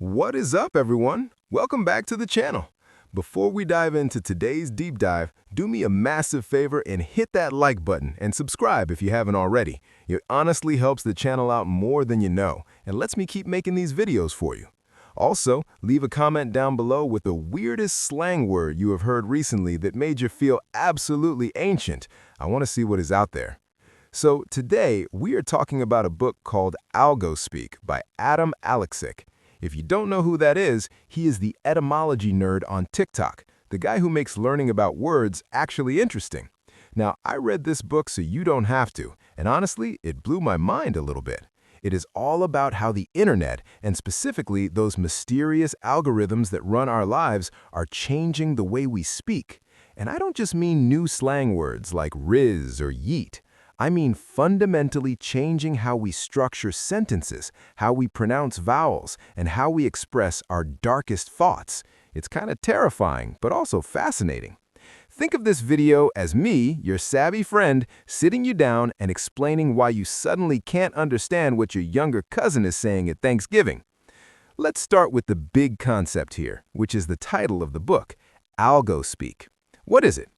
What is up, everyone? Welcome back to the channel. Before we dive into today's deep dive, do me a massive favor and hit that like button and subscribe if you haven't already. It honestly helps the channel out more than you know and lets me keep making these videos for you. Also, leave a comment down below with the weirdest slang word you have heard recently that made you feel absolutely ancient. I want to see what is out there. So today, we are talking about a book called Algospeak by Aleksic. If you don't know who that is, he is the etymology nerd on TikTok, the guy who makes learning about words actually interesting. Now, I read this book so you don't have to, and honestly, it blew my mind a little bit. It is all about how the internet, and specifically those mysterious algorithms that run our lives, are changing the way we speak. And I don't just mean new slang words like riz or yeet. I mean fundamentally changing how we structure sentences, how we pronounce vowels, and how we express our darkest thoughts. It's kind of terrifying, but also fascinating. Think of this video as me, your savvy friend, sitting you down and explaining why you suddenly can't understand what your younger cousin is saying at Thanksgiving. Let's start with the big concept here, which is the title of the book, Algospeak. What is it?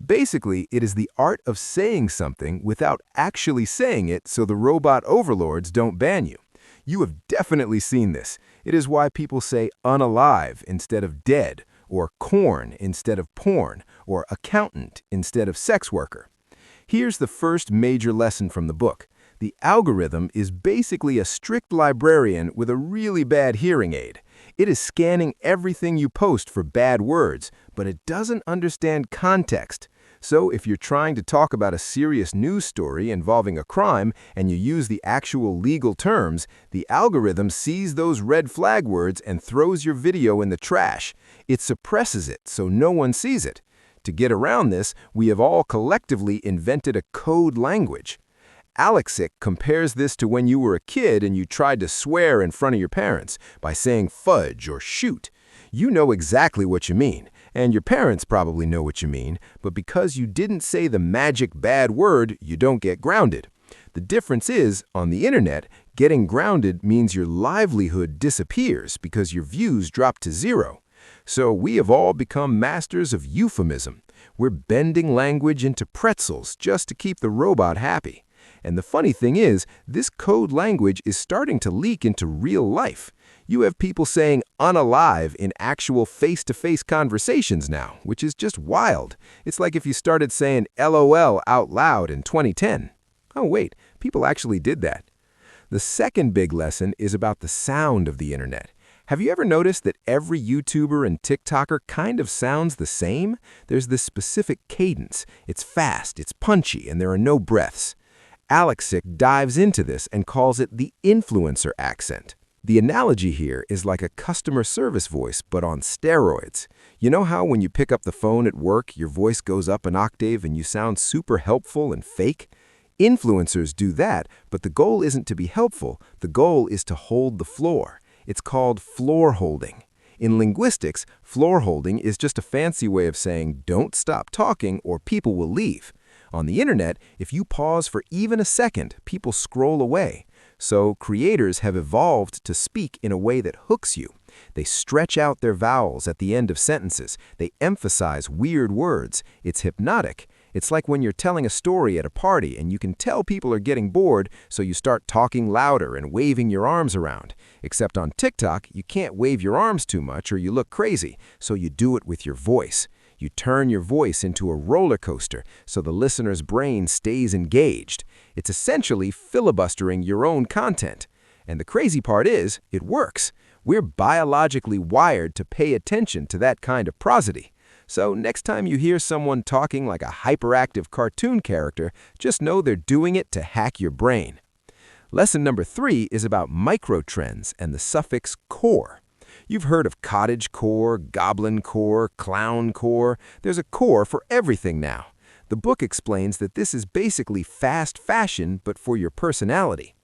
Basically, it is the art of saying something without actually saying it so the robot overlords don't ban you. You have definitely seen this. It is why people say unalive instead of dead, or corn instead of porn, or accountant instead of sex worker. Here's the first major lesson from the book. The algorithm is basically a strict librarian with a really bad hearing aid. It is scanning everything you post for bad words, but it doesn't understand context. So if you're trying to talk about a serious news story involving a crime and you use the actual legal terms, the algorithm sees those red flag words and throws your video in the trash. It suppresses it so no one sees it. To get around this, we have all collectively invented a code language. Aleksic compares this to when you were a kid and you tried to swear in front of your parents by saying fudge or shoot. You know exactly what you mean, and your parents probably know what you mean, but because you didn't say the magic bad word, you don't get grounded. The difference is, on the internet, getting grounded means your livelihood disappears because your views drop to zero. So we have all become masters of euphemism. We're bending language into pretzels just to keep the robot happy. And the funny thing is, this code language is starting to leak into real life. You have people saying unalive in actual face-to-face conversations now, which is just wild. It's like if you started saying LOL out loud in 2010. Oh wait, people actually did that. The second big lesson is about the sound of the internet. Have you ever noticed that every YouTuber and TikToker kind of sounds the same? There's this specific cadence. It's fast, it's punchy, and there are no breaths. Aleksic dives into this and calls it the influencer accent. The analogy here is like a customer service voice, but on steroids. You know how when you pick up the phone at work, your voice goes up an octave and you sound super helpful and fake? Influencers do that, but the goal isn't to be helpful. The goal is to hold the floor. It's called floor holding. In linguistics, floor holding is just a fancy way of saying don't stop talking or people will leave. On the internet, if you pause for even a second, people scroll away. So creators have evolved to speak in a way that hooks you. They stretch out their vowels at the end of sentences. They emphasize weird words. It's hypnotic. It's like when you're telling a story at a party and you can tell people are getting bored, so you start talking louder and waving your arms around. Except on TikTok, you can't wave your arms too much or you look crazy, so you do it with your voice. You turn your voice into a roller coaster so the listener's brain stays engaged. It's essentially filibustering your own content. And the crazy part is, it works. We're biologically wired to pay attention to that kind of prosody. So next time you hear someone talking like a hyperactive cartoon character, just know they're doing it to hack your brain. Lesson number 3 is about microtrends and the suffix core. You've heard of cottage core, goblin core, clown core. There's a core for everything now. The book explains that this is basically fast fashion, but for your personality.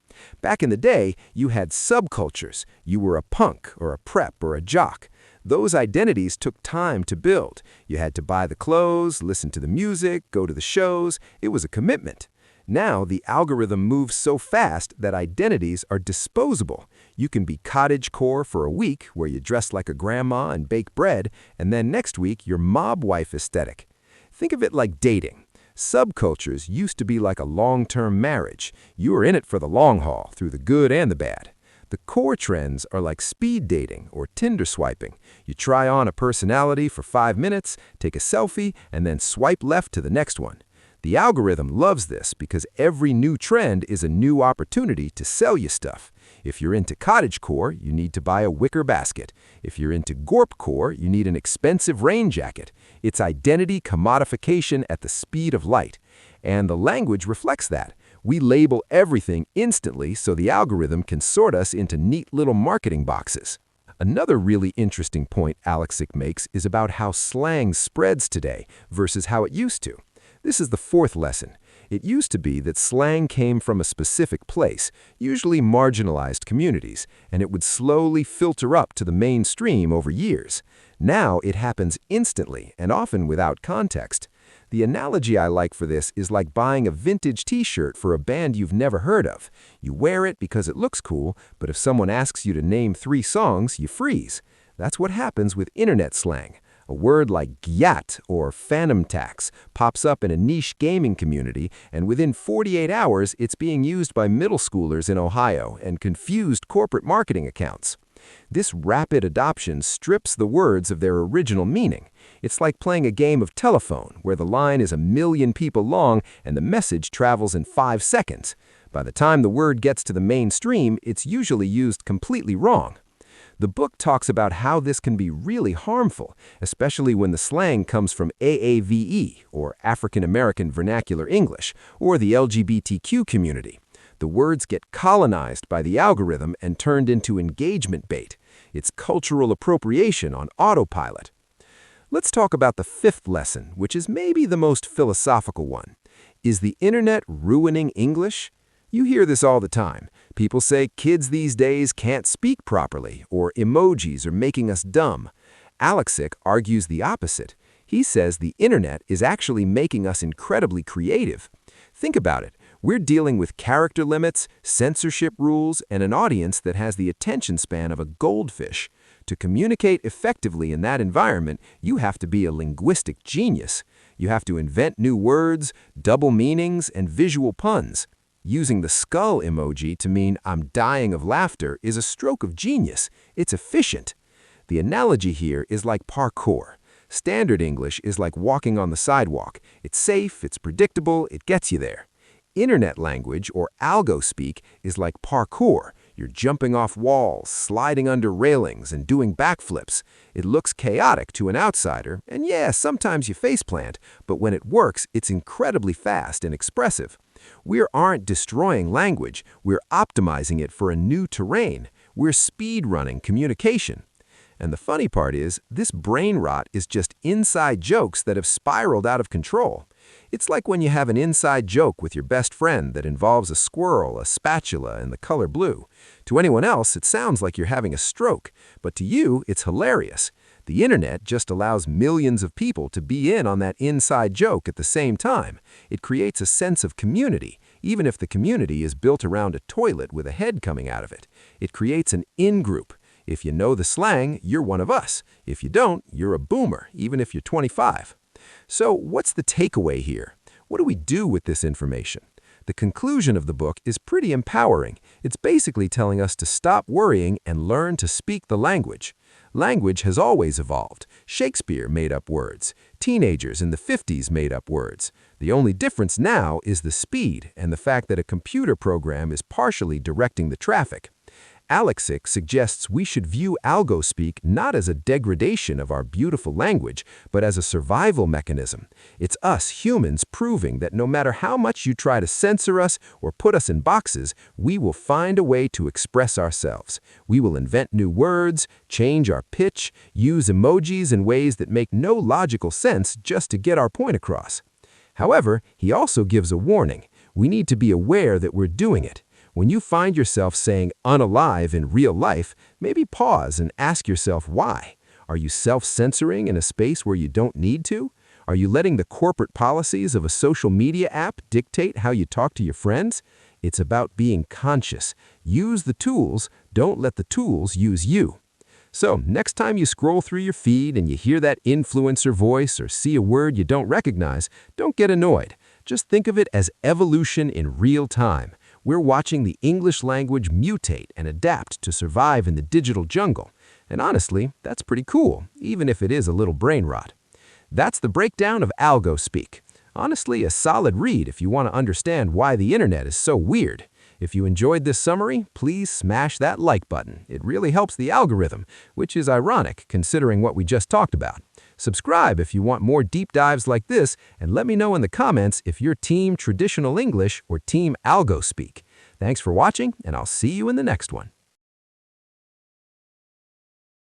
Back in the day, you had subcultures. You were a punk, or a prep, or a jock. Those identities took time to build. You had to buy the clothes, listen to the music, go to the shows. It was a commitment. Now, the algorithm moves so fast that identities are disposable. You can be cottagecore for a week, where you dress like a grandma and bake bread, and then next week you're mob wife aesthetic. Think of it like dating. Subcultures used to be like a long-term marriage. You were in it for the long haul, through the good and the bad. The core trends are like speed dating or Tinder swiping. You try on a personality for 5 minutes, take a selfie, and then swipe left to the next one. The algorithm loves this because every new trend is a new opportunity to sell you stuff. If you're into cottagecore, you need to buy a wicker basket. If you're into gorpcore, you need an expensive rain jacket. It's identity commodification at the speed of light. And the language reflects that. We label everything instantly so the algorithm can sort us into neat little marketing boxes. Another really interesting point Aleksic makes is about how slang spreads today versus how it used to. This is the fourth lesson. It used to be that slang came from a specific place, usually marginalized communities, and it would slowly filter up to the mainstream over years. Now it happens instantly and often without context. The analogy I like for this is like buying a vintage t-shirt for a band you've never heard of. You wear it because it looks cool, but if someone asks you to name 3 songs, you freeze. That's what happens with internet slang. A word like gyat or phantom tax pops up in a niche gaming community, and within 48 hours, it's being used by middle schoolers in Ohio and confused corporate marketing accounts. This rapid adoption strips the words of their original meaning. It's like playing a game of telephone, where the line is 1 million people long and the message travels in 5 seconds. By the time the word gets to the mainstream, it's usually used completely wrong. The book talks about how this can be really harmful, especially when the slang comes from AAVE, or African American Vernacular English, or the LGBTQ community. The words get colonized by the algorithm and turned into engagement bait. It's cultural appropriation on autopilot. Let's talk about the 5th lesson, which is maybe the most philosophical one. Is the internet ruining English? You hear this all the time. People say kids these days can't speak properly, or emojis are making us dumb. Aleksic argues the opposite. He says the internet is actually making us incredibly creative. Think about it. We're dealing with character limits, censorship rules, and an audience that has the attention span of a goldfish. To communicate effectively in that environment, you have to be a linguistic genius. You have to invent new words, double meanings, and visual puns. Using the skull emoji to mean "I'm dying of laughter" is a stroke of genius. It's efficient. The analogy here is like parkour. Standard English is like walking on the sidewalk. It's safe, it's predictable, it gets you there. Internet language, or Algospeak, is like parkour. You're jumping off walls, sliding under railings, and doing backflips. It looks chaotic to an outsider, and yeah, sometimes you faceplant, but when it works, it's incredibly fast and expressive. We aren't destroying language, we're optimizing it for a new terrain. We're speed-running communication. And the funny part is, this brain rot is just inside jokes that have spiraled out of control. It's like when you have an inside joke with your best friend that involves a squirrel, a spatula, and the color blue. To anyone else, it sounds like you're having a stroke, but to you, it's hilarious. The internet just allows millions of people to be in on that inside joke at the same time. It creates a sense of community, even if the community is built around a toilet with a head coming out of it. It creates an in-group. If you know the slang, you're one of us. If you don't, you're a boomer, even if you're 25. So what's the takeaway here? What do we do with this information? The conclusion of the book is pretty empowering. It's basically telling us to stop worrying and learn to speak the language. Language has always evolved. Shakespeare made up words. Teenagers in the 50s made up words. The only difference now is the speed and the fact that a computer program is partially directing the traffic. Aleksic suggests we should view Algospeak not as a degradation of our beautiful language, but as a survival mechanism. It's us humans proving that no matter how much you try to censor us or put us in boxes, we will find a way to express ourselves. We will invent new words, change our pitch, use emojis in ways that make no logical sense just to get our point across. However, he also gives a warning. We need to be aware that we're doing it. When you find yourself saying "unalive" in real life, maybe pause and ask yourself why. Are you self-censoring in a space where you don't need to? Are you letting the corporate policies of a social media app dictate how you talk to your friends? It's about being conscious. Use the tools, don't let the tools use you. So, next time you scroll through your feed and you hear that influencer voice or see a word you don't recognize, don't get annoyed. Just think of it as evolution in real time. We're watching the English language mutate and adapt to survive in the digital jungle. And honestly, that's pretty cool, even if it is a little brain rot. That's the breakdown of Algospeak. Honestly, a solid read if you want to understand why the internet is so weird. If you enjoyed this summary, please smash that like button. It really helps the algorithm, which is ironic considering what we just talked about. Subscribe if you want more deep dives like this, and let me know in the comments if you're Team Traditional English or Team Algospeak. Thanks for watching, and I'll see you in the next one.